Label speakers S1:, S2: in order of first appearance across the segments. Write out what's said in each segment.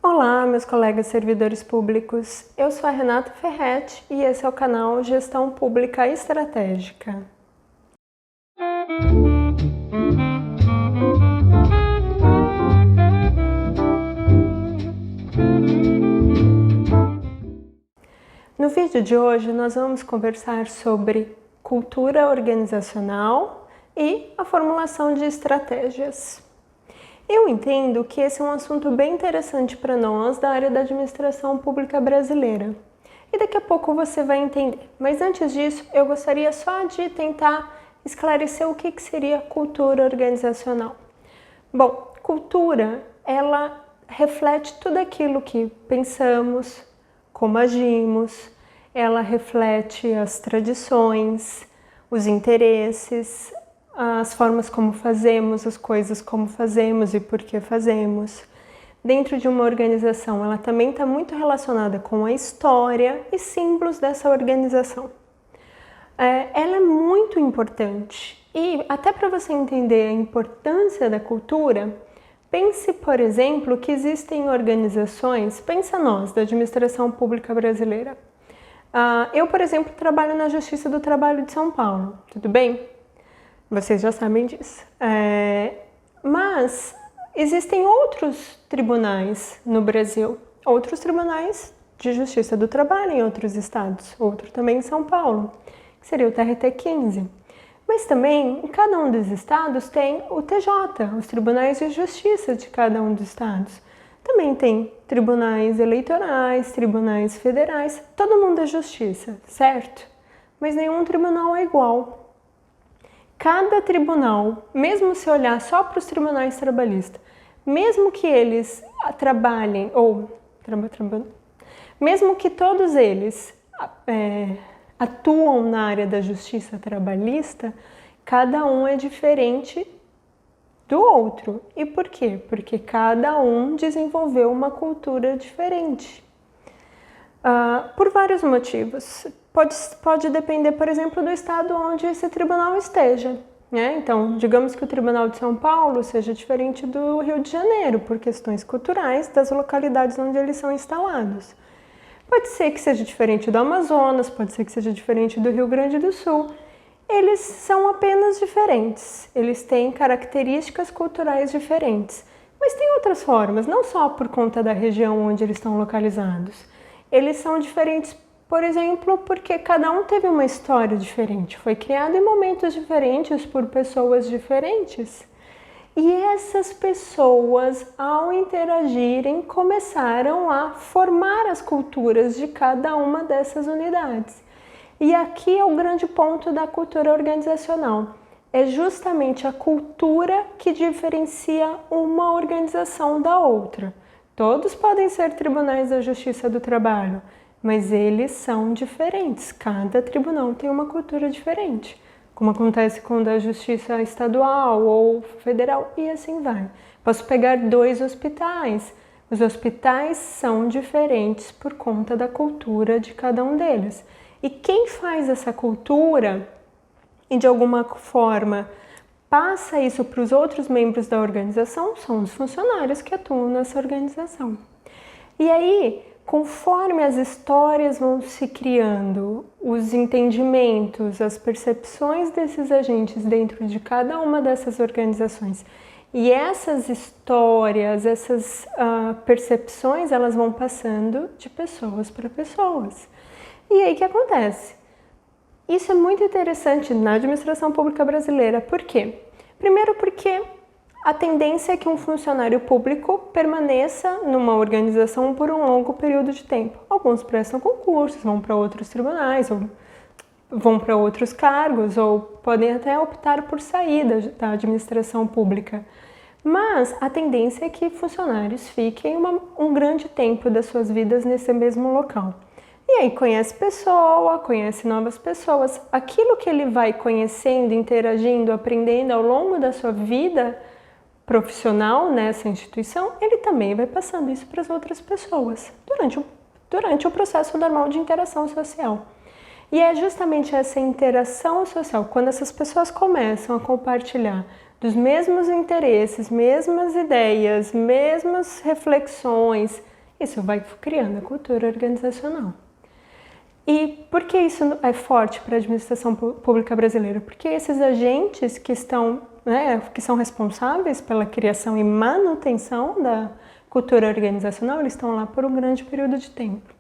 S1: Olá, meus colegas servidores públicos. Eu sou a Renata Ferretti e esse é o canal Gestão Pública Estratégica. No vídeo de hoje, nós vamos conversar sobre cultura organizacional e a formulação de estratégias. Eu entendo que esse é um assunto bem interessante para nós da área da administração pública brasileira. E daqui a pouco você vai entender. Mas antes disso, eu gostaria só de tentar esclarecer o que seria cultura organizacional. Bom, cultura, ela reflete tudo aquilo que pensamos, como agimos, ela reflete as tradições, os interesses, as formas como fazemos as coisas, como fazemos e por que fazemos. Dentro de uma organização, ela também está muito relacionada com a história e símbolos dessa organização. Ela é muito importante e até para você entender a importância da cultura, pense, por exemplo, que existem organizações, pensa nós, da administração pública brasileira. Eu, por exemplo, trabalho na Justiça do Trabalho de São Paulo, tudo bem? Vocês já sabem disso. Mas existem outros tribunais no Brasil, outros tribunais de justiça do trabalho em outros estados, outro também em São Paulo, que seria o TRT-15. Mas também, em cada um dos estados tem o TJ, os tribunais de justiça de cada um dos estados. Também tem tribunais eleitorais, tribunais federais, todo mundo é justiça, certo? Mas nenhum tribunal é igual. Cada tribunal, mesmo se olhar só para os tribunais trabalhistas, mesmo que eles trabalhem, mesmo que todos eles atuam na área da justiça trabalhista, cada um é diferente do outro. E por quê? Porque cada um desenvolveu uma cultura diferente. Por vários motivos. Pode depender, por exemplo, do estado onde esse tribunal esteja, né? Então, digamos que o Tribunal de São Paulo seja diferente do Rio de Janeiro, por questões culturais das localidades onde eles são instalados. Pode ser que seja diferente do Amazonas, pode ser que seja diferente do Rio Grande do Sul. Eles são apenas diferentes, eles têm características culturais diferentes. Mas tem outras formas, não só por conta da região onde eles estão localizados. Eles são diferentes, por exemplo, porque cada um teve uma história diferente, foi criado em momentos diferentes por pessoas diferentes. E essas pessoas, ao interagirem, começaram a formar as culturas de cada uma dessas unidades. E aqui é o grande ponto da cultura organizacional. É justamente a cultura que diferencia uma organização da outra. Todos podem ser tribunais da Justiça do Trabalho, mas eles são diferentes. Cada tribunal tem uma cultura diferente, como acontece com o da Justiça Estadual ou Federal, e assim vai. Posso pegar 2 hospitais. Os hospitais são diferentes por conta da cultura de cada um deles. E quem faz essa cultura e, de alguma forma, passa isso para os outros membros da organização são os funcionários que atuam nessa organização. E aí, conforme as histórias vão se criando, os entendimentos, as percepções desses agentes dentro de cada uma dessas organizações, e essas histórias, essas percepções, elas vão passando de pessoas para pessoas. E aí o que acontece? Isso é muito interessante na administração pública brasileira. Por quê? Primeiro porque a tendência é que um funcionário público permaneça numa organização por um longo período de tempo. Alguns prestam concursos, vão para outros tribunais, ou vão para outros cargos, ou podem até optar por sair da administração pública. Mas a tendência é que funcionários fiquem um grande tempo das suas vidas nesse mesmo local. E aí conhece pessoa, conhece novas pessoas. Aquilo que ele vai conhecendo, interagindo, aprendendo ao longo da sua vida profissional nessa instituição, ele também vai passando isso para as outras pessoas durante o processo normal de interação social. E é justamente essa interação social, quando essas pessoas começam a compartilhar dos mesmos interesses, mesmas ideias, mesmas reflexões, isso vai criando a cultura organizacional. E por que isso é forte para a administração pública brasileira? Porque esses agentes que estão, que são responsáveis pela criação e manutenção da cultura organizacional, eles estão lá por um grande período de tempo.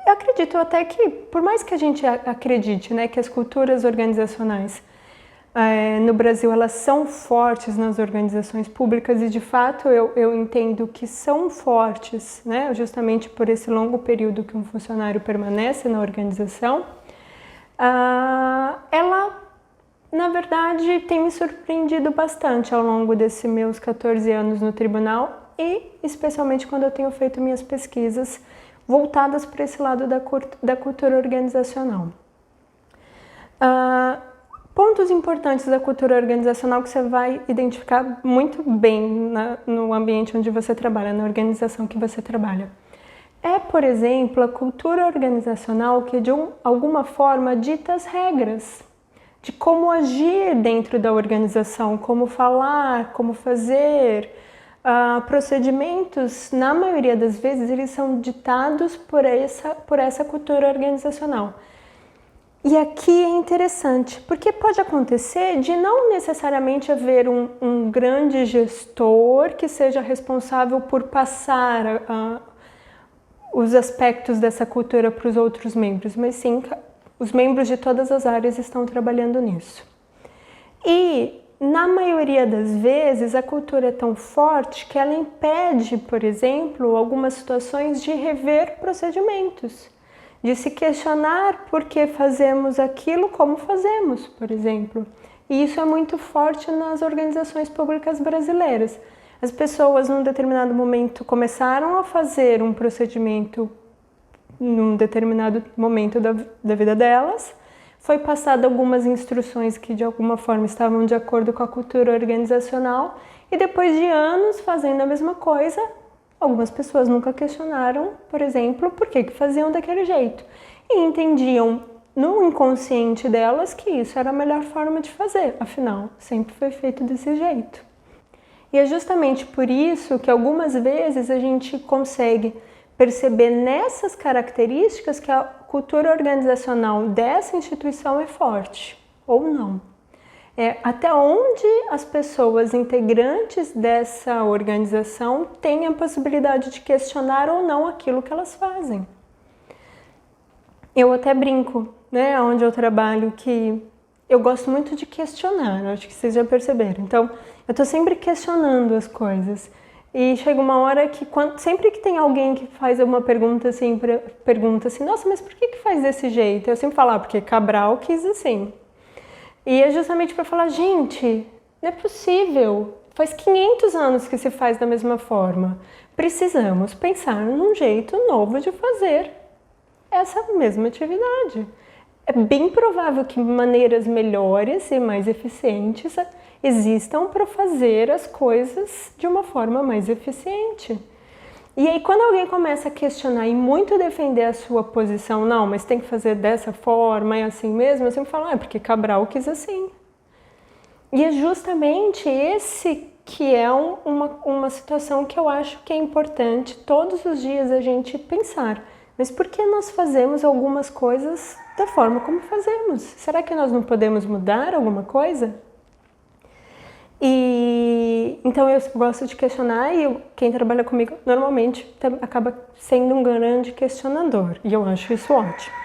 S1: Eu acredito até que, por mais que a gente acredite, que as culturas organizacionais no Brasil, elas são fortes nas organizações públicas e, de fato, eu entendo que são fortes, justamente por esse longo período que um funcionário permanece na organização, ela, na verdade, tem me surpreendido bastante ao longo desses meus 14 anos no tribunal e, especialmente, quando eu tenho feito minhas pesquisas voltadas para esse lado da cultura organizacional. Pontos importantes da cultura organizacional que você vai identificar muito bem no ambiente onde você trabalha, na organização que você trabalha. Por exemplo, a cultura organizacional que de alguma forma dita as regras de como agir dentro da organização, como falar, como fazer. Procedimentos, na maioria das vezes, eles são ditados por essa cultura organizacional. E aqui é interessante, porque pode acontecer de não necessariamente haver um grande gestor que seja responsável por passar os aspectos dessa cultura para os outros membros, mas sim, os membros de todas as áreas estão trabalhando nisso. E, na maioria das vezes, a cultura é tão forte que ela impede, por exemplo, algumas situações de rever procedimentos, de se questionar por que fazemos aquilo como fazemos, por exemplo. E isso é muito forte nas organizações públicas brasileiras. As pessoas, num determinado momento, começaram a fazer um procedimento num determinado momento da vida delas, foi passado algumas instruções que de alguma forma estavam de acordo com a cultura organizacional e depois de anos fazendo a mesma coisa, algumas pessoas nunca questionaram, por exemplo, por que faziam daquele jeito e entendiam no inconsciente delas que isso era a melhor forma de fazer, afinal, sempre foi feito desse jeito. E é justamente por isso que algumas vezes a gente consegue perceber nessas características que a cultura organizacional dessa instituição é forte, ou não. Até onde as pessoas integrantes dessa organização têm a possibilidade de questionar ou não aquilo que elas fazem. Eu até brinco, onde eu trabalho, que eu gosto muito de questionar, acho que vocês já perceberam. Então, eu estou sempre questionando as coisas. E chega uma hora que, sempre que tem alguém que faz uma pergunta assim, nossa, mas por que faz desse jeito? Eu sempre falo, porque Cabral quis assim. E é justamente para falar, gente, não é possível, faz 500 anos que se faz da mesma forma. Precisamos pensar num jeito novo de fazer essa mesma atividade. É bem provável que maneiras melhores e mais eficientes existam para fazer as coisas de uma forma mais eficiente. E aí, quando alguém começa a questionar e muito defender a sua posição, não, mas tem que fazer dessa forma, é assim mesmo, eu sempre falo, porque Cabral quis assim. E é justamente esse que é uma situação que eu acho que é importante todos os dias a gente pensar. Mas por que nós fazemos algumas coisas da forma como fazemos? Será que nós não podemos mudar alguma coisa? E então eu gosto de questionar e quem trabalha comigo normalmente acaba sendo um grande questionador e eu acho isso ótimo.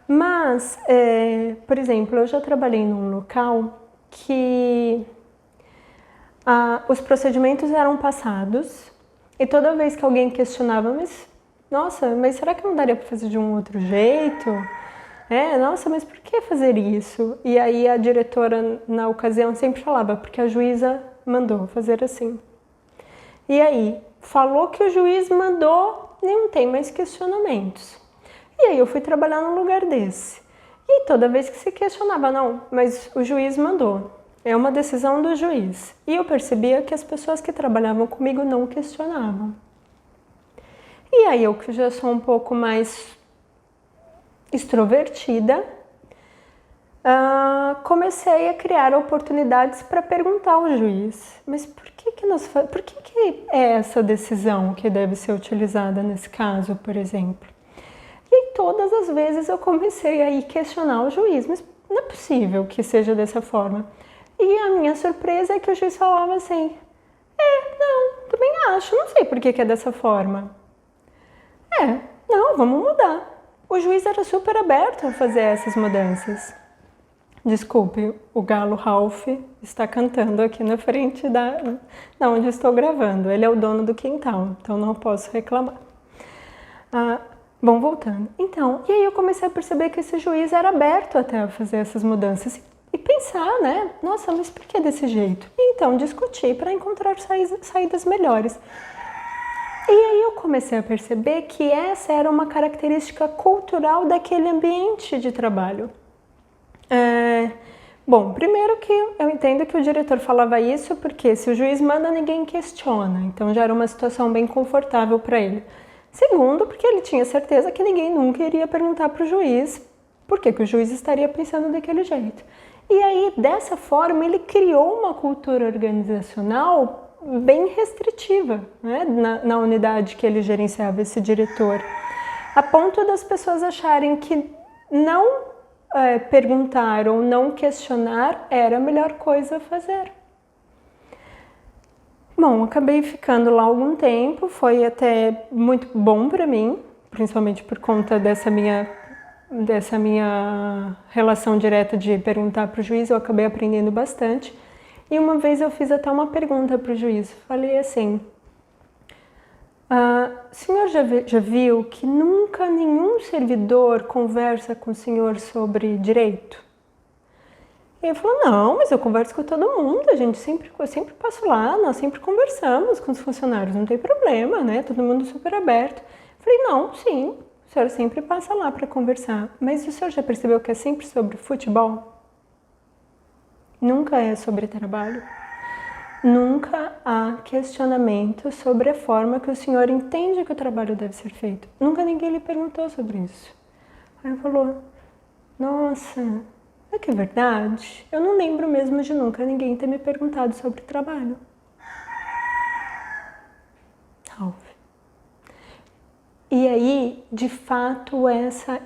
S1: Mas, por exemplo, eu já trabalhei num local que os procedimentos eram passados e toda vez que alguém questionava, mas será que não daria para fazer de um outro jeito? Nossa, mas por que fazer isso? E aí a diretora, na ocasião, sempre falava, porque a juíza mandou fazer assim. E aí, falou que o juiz mandou, não tem mais questionamentos. E aí eu fui trabalhar num lugar desse. E toda vez que se questionava, não, mas o juiz mandou. É uma decisão do juiz. E eu percebia que as pessoas que trabalhavam comigo não questionavam. E aí eu, que já sou um pouco mais extrovertida, comecei a criar oportunidades para perguntar ao juiz, mas por que é essa decisão que deve ser utilizada nesse caso, por exemplo? E todas as vezes eu comecei a ir questionar o juiz, mas não é possível que seja dessa forma. E a minha surpresa é que o juiz falava assim, não, também acho, não sei por que é dessa forma. Não, vamos mudar. O juiz era super aberto a fazer essas mudanças. Desculpe, o galo Ralph está cantando aqui na frente da onde estou gravando. Ele é o dono do quintal, então não posso reclamar. Bom, voltando. Então, e aí eu comecei a perceber que esse juiz era aberto até a fazer essas mudanças e pensar, né? Nossa, mas por que desse jeito? Então, discutir para encontrar saídas melhores. E aí eu comecei a perceber que essa era uma característica cultural daquele ambiente de trabalho. Bom, primeiro que eu entendo que o diretor falava isso porque se o juiz manda, ninguém questiona. Então já era uma situação bem confortável para ele. Segundo, porque ele tinha certeza que ninguém nunca iria perguntar para o juiz por que o juiz estaria pensando daquele jeito. E aí, dessa forma, ele criou uma cultura organizacional bem restritiva, né, na unidade que ele gerenciava, esse diretor, a ponto das pessoas acharem que não perguntar ou não questionar era a melhor coisa a fazer. Bom, acabei ficando lá algum tempo, foi até muito bom para mim, principalmente por conta dessa minha relação direta de perguntar para o juiz, eu acabei aprendendo bastante. E uma vez eu fiz até uma pergunta para o juiz, falei assim, o senhor já viu que nunca nenhum servidor conversa com o senhor sobre direito? E ele falou, não, mas eu converso com todo mundo, eu sempre passo lá, nós sempre conversamos com os funcionários, não tem problema, né? Todo mundo super aberto. Eu falei, não, sim, o senhor sempre passa lá para conversar, mas o senhor já percebeu que é sempre sobre futebol? Nunca é sobre trabalho. Nunca há questionamento sobre a forma que o senhor entende que o trabalho deve ser feito. Nunca ninguém lhe perguntou sobre isso. Aí ele falou, nossa, é que é verdade? Eu não lembro mesmo de nunca ninguém ter me perguntado sobre trabalho. Ralph. E aí, de fato,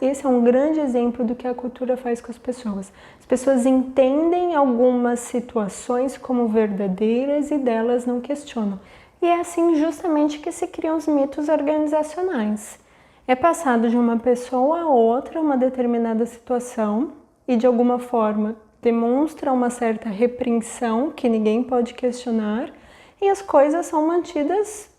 S1: esse é um grande exemplo do que a cultura faz com as pessoas. As pessoas entendem algumas situações como verdadeiras e delas não questionam. E é assim justamente que se criam os mitos organizacionais. É passado de uma pessoa a outra uma determinada situação e de alguma forma demonstra uma certa repreensão que ninguém pode questionar e as coisas são mantidas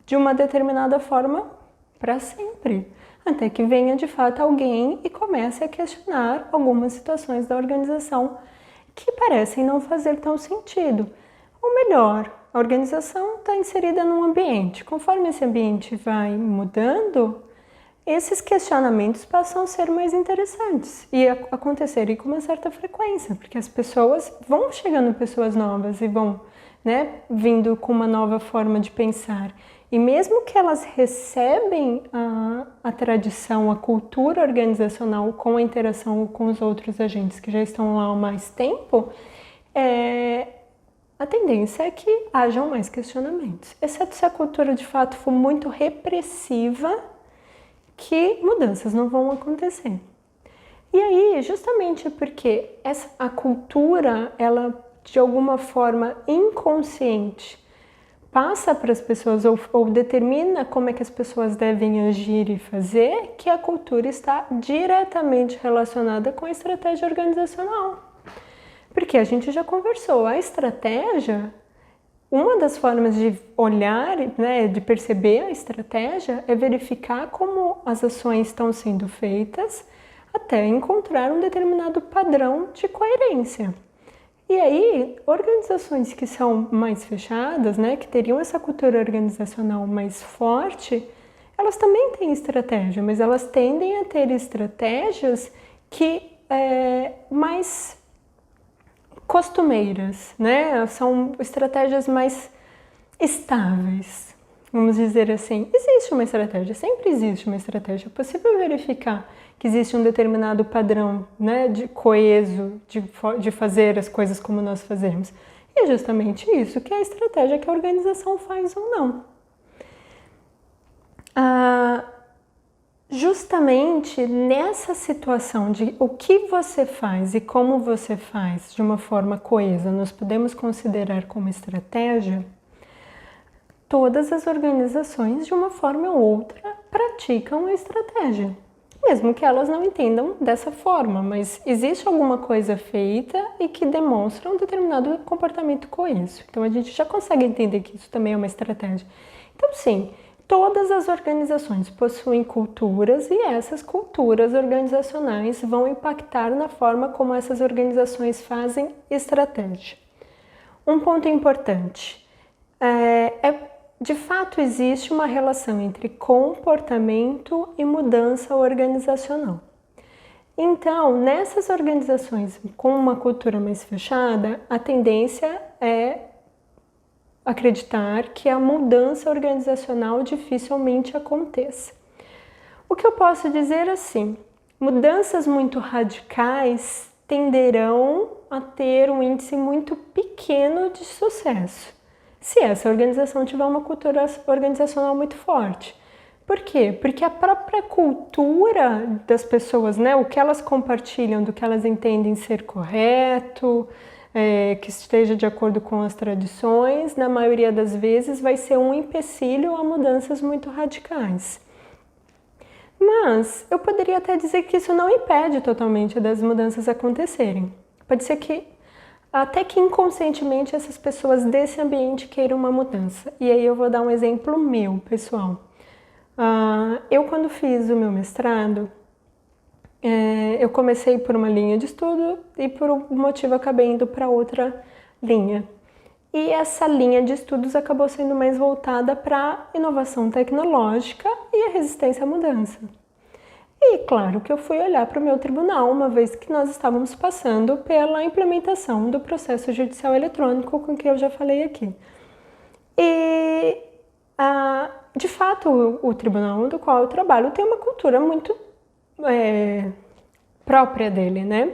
S1: de uma determinada forma para sempre, até que venha de fato alguém e comece a questionar algumas situações da organização que parecem não fazer tão sentido. Ou melhor, a organização está inserida num ambiente. Conforme esse ambiente vai mudando, esses questionamentos passam a ser mais interessantes e acontecerem com uma certa frequência, porque as pessoas vão chegando, pessoas novas e vão, né, vindo com uma nova forma de pensar. E mesmo que elas recebem a tradição, a cultura organizacional com a interação com os outros agentes que já estão lá há mais tempo, a tendência é que hajam mais questionamentos. Exceto se a cultura de fato for muito repressiva, que mudanças não vão acontecer. E aí, justamente porque a cultura, ela de alguma forma inconsciente, passa para as pessoas ou determina como é que as pessoas devem agir e fazer, que a cultura está diretamente relacionada com a estratégia organizacional. Porque a gente já conversou, a estratégia, uma das formas de olhar, né, de perceber a estratégia é verificar como as ações estão sendo feitas até encontrar um determinado padrão de coerência. E aí, organizações que são mais fechadas, né, que teriam essa cultura organizacional mais forte, elas também têm estratégia, mas elas tendem a ter estratégias que mais costumeiras, né? São estratégias mais estáveis, vamos dizer assim. Existe uma estratégia, sempre existe uma estratégia. É possível verificar que existe um determinado padrão, né, de coeso, de fazer as coisas como nós fazemos. E é justamente isso que é a estratégia que a organização faz ou não. Justamente nessa situação de o que você faz e como você faz de uma forma coesa, nós podemos considerar como estratégia. Todas as organizações, de uma forma ou outra, praticam a estratégia, mesmo que elas não entendam dessa forma, mas existe alguma coisa feita e que demonstra um determinado comportamento coeso. Então a gente já consegue entender que isso também é uma estratégia. Então sim, todas as organizações possuem culturas e essas culturas organizacionais vão impactar na forma como essas organizações fazem estratégia. Um ponto importante de fato, existe uma relação entre comportamento e mudança organizacional. Então, nessas organizações com uma cultura mais fechada, a tendência é acreditar que a mudança organizacional dificilmente aconteça. O que eu posso dizer assim, mudanças muito radicais tenderão a ter um índice muito pequeno de sucesso, se essa organização tiver uma cultura organizacional muito forte. Por quê? Porque a própria cultura das pessoas, né, o que elas compartilham, do que elas entendem ser correto, que esteja de acordo com as tradições, na maioria das vezes vai ser um empecilho a mudanças muito radicais. Mas eu poderia até dizer que isso não impede totalmente das mudanças acontecerem. Pode ser que até que inconscientemente essas pessoas desse ambiente queiram uma mudança. E aí eu vou dar um exemplo meu, pessoal. Eu quando fiz o meu mestrado, eu comecei por uma linha de estudo e por um motivo acabei indo para outra linha. E essa linha de estudos acabou sendo mais voltada para inovação tecnológica e a resistência à mudança. E claro que eu fui olhar para o meu tribunal, uma vez que nós estávamos passando pela implementação do processo judicial eletrônico, com que eu já falei aqui. E, de fato, o tribunal do qual eu trabalho tem uma cultura muito própria dele, né?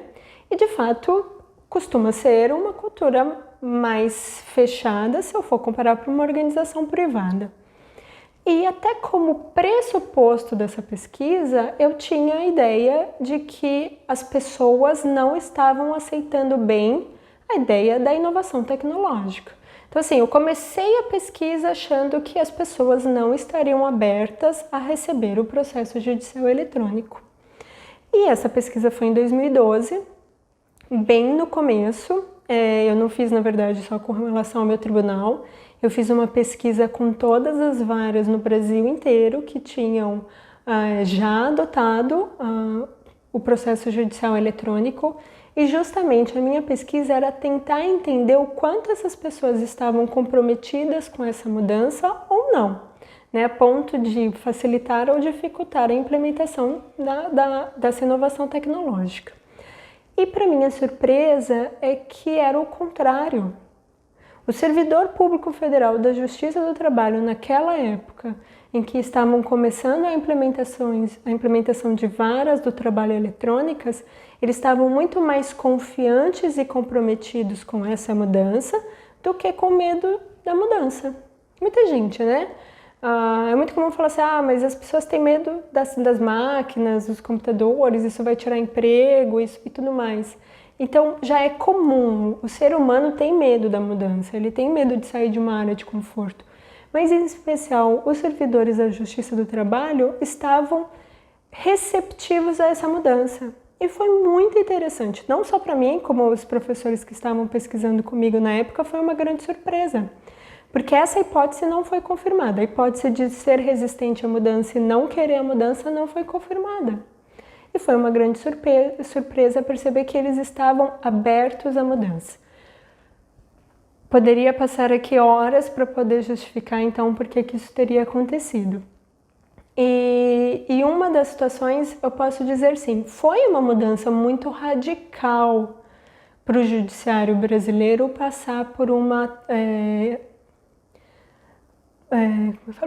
S1: E, de fato, costuma ser uma cultura mais fechada se eu for comparar para uma organização privada. E até como pressuposto dessa pesquisa, eu tinha a ideia de que as pessoas não estavam aceitando bem a ideia da inovação tecnológica. Então, assim, eu comecei a pesquisa achando que as pessoas não estariam abertas a receber o processo judicial eletrônico. E essa pesquisa foi em 2012, bem no começo. Eu não fiz, na verdade, só com relação ao meu tribunal. Eu fiz uma pesquisa com todas as varas no Brasil inteiro que tinham já adotado o processo judicial eletrônico e justamente a minha pesquisa era tentar entender o quanto essas pessoas estavam comprometidas com essa mudança ou não, né, a ponto de facilitar ou dificultar a implementação dessa inovação tecnológica. E para minha surpresa é que era o contrário. O servidor público federal da Justiça do Trabalho naquela época, em que estavam começando a implementação de varas do trabalho eletrônicas, eles estavam muito mais confiantes e comprometidos com essa mudança do que com medo da mudança. Muita gente, né? É muito comum falar assim, mas as pessoas têm medo das máquinas, dos computadores, isso vai tirar emprego e tudo mais. Então, já é comum, o ser humano tem medo da mudança, ele tem medo de sair de uma área de conforto. Mas, em especial, os servidores da Justiça do Trabalho estavam receptivos a essa mudança. E foi muito interessante, não só para mim, como os professores que estavam pesquisando comigo na época, foi uma grande surpresa. Porque essa hipótese não foi confirmada, a hipótese de ser resistente à mudança e não querer a mudança não foi confirmada. E foi uma grande surpresa perceber que eles estavam abertos à mudança. Poderia passar aqui horas para poder justificar, então, por que isso teria acontecido. E uma das situações, eu posso dizer sim, foi uma mudança muito radical para o judiciário brasileiro passar por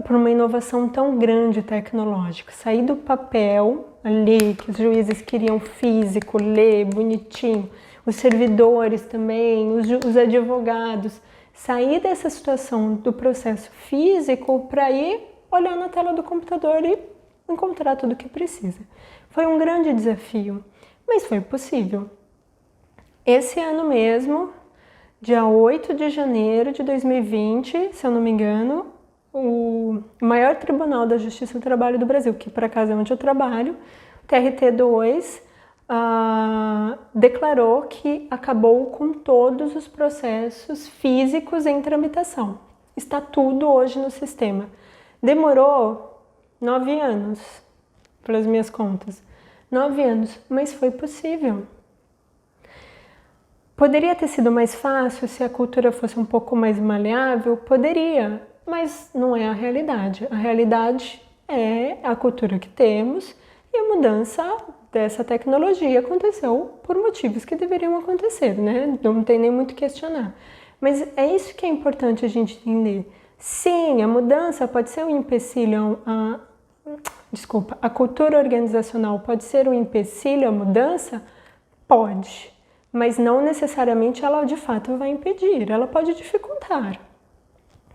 S1: por uma inovação tão grande tecnológica. Sair do papel ali, que os juízes queriam físico, ler, bonitinho, os servidores também, os advogados, sair dessa situação do processo físico para ir olhar na tela do computador e encontrar tudo o que precisa. Foi um grande desafio, mas foi possível. Esse ano mesmo, dia 8 de janeiro de 2020, se eu não me engano, o maior Tribunal da Justiça do Trabalho do Brasil, que por acaso é onde eu trabalho, o TRT2, declarou que acabou com todos os processos físicos em tramitação. Está tudo hoje no sistema. Demorou 9 anos, pelas minhas contas. 9 anos, mas foi possível. Poderia ter sido mais fácil se a cultura fosse um pouco mais maleável? Poderia, mas não é a realidade. A realidade é a cultura que temos e a mudança dessa tecnologia aconteceu por motivos que deveriam acontecer, né? Não tem nem muito questionar. Mas é isso que é importante a gente entender. Sim, a mudança pode ser um empecilho, a cultura organizacional pode ser um empecilho à mudança? Pode, mas não necessariamente ela de fato vai impedir, ela pode dificultar.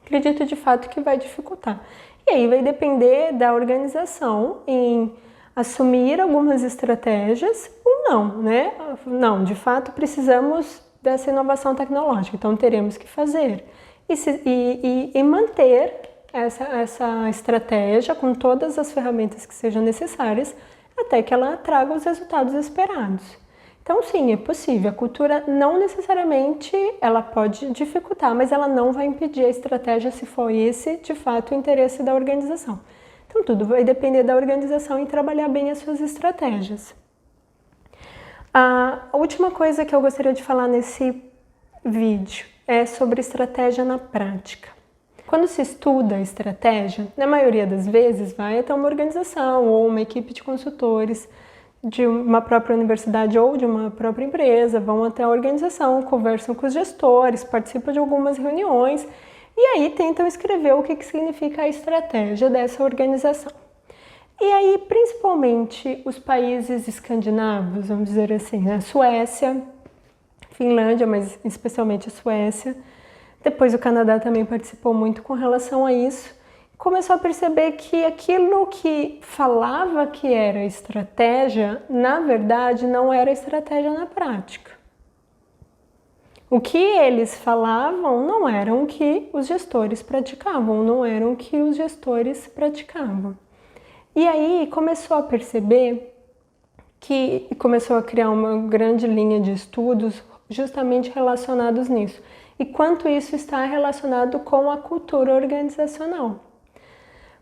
S1: Acredito de fato que vai dificultar. E aí vai depender da organização em assumir algumas estratégias ou não, né? Não, de fato precisamos dessa inovação tecnológica, então teremos que fazer. E manter essa estratégia com todas as ferramentas que sejam necessárias até que ela traga os resultados esperados. Então sim, é possível. A cultura não necessariamente ela pode dificultar, mas ela não vai impedir a estratégia se for esse de fato o interesse da organização. Então tudo vai depender da organização em trabalhar bem as suas estratégias. A última coisa que eu gostaria de falar nesse vídeo é sobre estratégia na prática. Quando se estuda estratégia, na maioria das vezes vai até uma organização ou uma equipe de consultores de uma própria universidade ou de uma própria empresa, vão até a organização, conversam com os gestores, participam de algumas reuniões e aí tentam escrever o que significa a estratégia dessa organização. E aí, principalmente os países escandinavos, vamos dizer assim, a Suécia, Finlândia, mas especialmente a Suécia, depois o Canadá também participou muito com relação a isso, começou a perceber que aquilo que falava que era estratégia, na verdade não era estratégia na prática. O que eles falavam não eram o que os gestores praticavam, não eram o que os gestores praticavam. E aí começou a perceber que começou a criar uma grande linha de estudos justamente relacionados nisso. E quanto isso está relacionado com a cultura organizacional.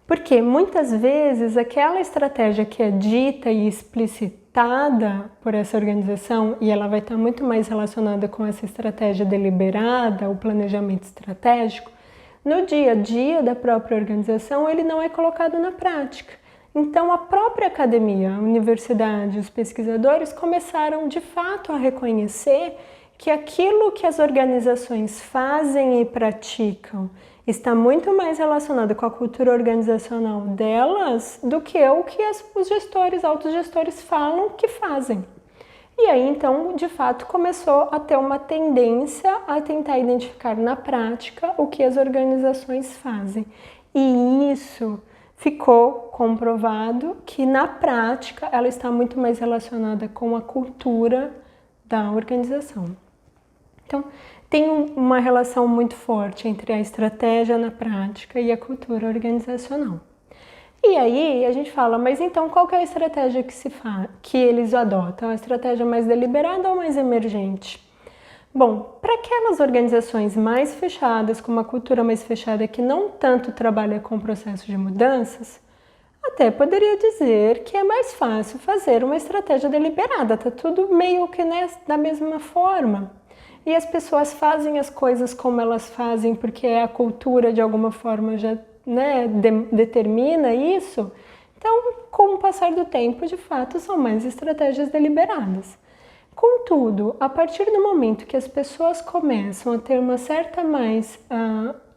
S1: Porque muitas vezes aquela estratégia que é dita e explicitada por essa organização, e ela vai estar muito mais relacionada com essa estratégia deliberada, o planejamento estratégico, no dia a dia da própria organização ele não é colocado na prática. Então a própria academia, a universidade, os pesquisadores começaram de fato a reconhecer que aquilo que as organizações fazem e praticam está muito mais relacionado com a cultura organizacional delas do que o que os gestores, autogestores falam que fazem. E aí, então, de fato, começou a ter uma tendência a tentar identificar na prática o que as organizações fazem. E isso ficou comprovado que, na prática, ela está muito mais relacionada com a cultura da organização. Então, tem uma relação muito forte entre a estratégia na prática e a cultura organizacional. E aí a gente fala, mas então qual que é a estratégia que eles adotam? A estratégia mais deliberada ou mais emergente? Bom, para aquelas organizações mais fechadas, com uma cultura mais fechada que não tanto trabalha com o processo de mudanças, até poderia dizer que é mais fácil fazer uma estratégia deliberada, tá tudo meio que da mesma forma. E as pessoas fazem as coisas como elas fazem porque a cultura de alguma forma já determina isso. Então, com o passar do tempo, de fato, são mais estratégias deliberadas. Contudo, a partir do momento que as pessoas começam a ter uma certa mais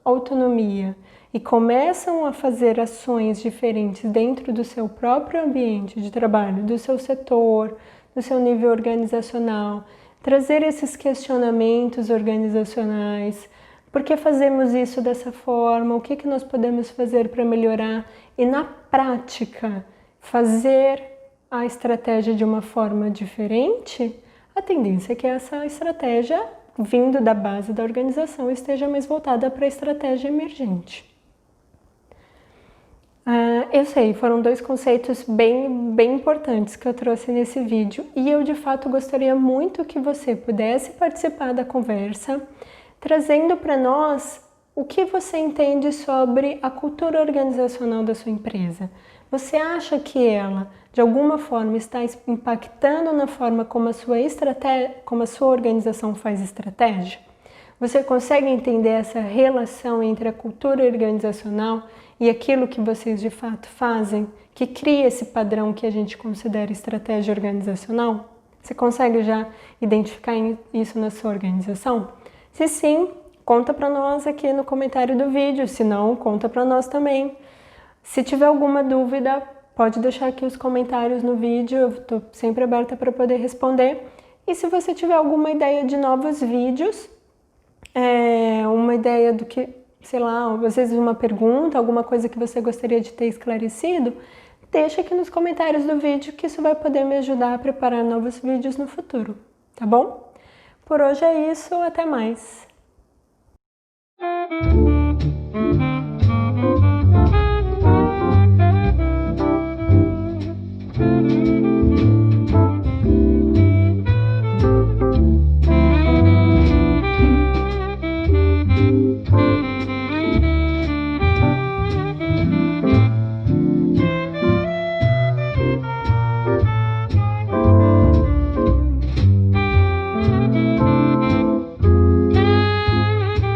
S1: autonomia e começam a fazer ações diferentes dentro do seu próprio ambiente de trabalho, do seu setor, do seu nível organizacional, trazer esses questionamentos organizacionais. Por que fazemos isso dessa forma? O que nós podemos fazer para melhorar? E na prática, fazer a estratégia de uma forma diferente, a tendência é que essa estratégia, vindo da base da organização, esteja mais voltada para a estratégia emergente. Eu sei, foram 2 conceitos bem importantes que eu trouxe nesse vídeo e eu de fato gostaria muito que você pudesse participar da conversa, trazendo para nós o que você entende sobre a cultura organizacional da sua empresa. Você acha que ela, de alguma forma, está impactando na forma como a sua organização faz estratégia? Você consegue entender essa relação entre a cultura organizacional e aquilo que vocês de fato fazem, que cria esse padrão que a gente considera estratégia organizacional? Você consegue já identificar isso na sua organização? Se sim, conta para nós aqui no comentário do vídeo, se não, conta para nós também. Se tiver alguma dúvida, pode deixar aqui os comentários no vídeo, eu estou sempre aberta para poder responder. E se você tiver alguma ideia de novos vídeos, uma ideia do que, sei lá, às vezes uma pergunta, alguma coisa que você gostaria de ter esclarecido, deixa aqui nos comentários do vídeo que isso vai poder me ajudar a preparar novos vídeos no futuro, tá bom? Por hoje é isso, até mais!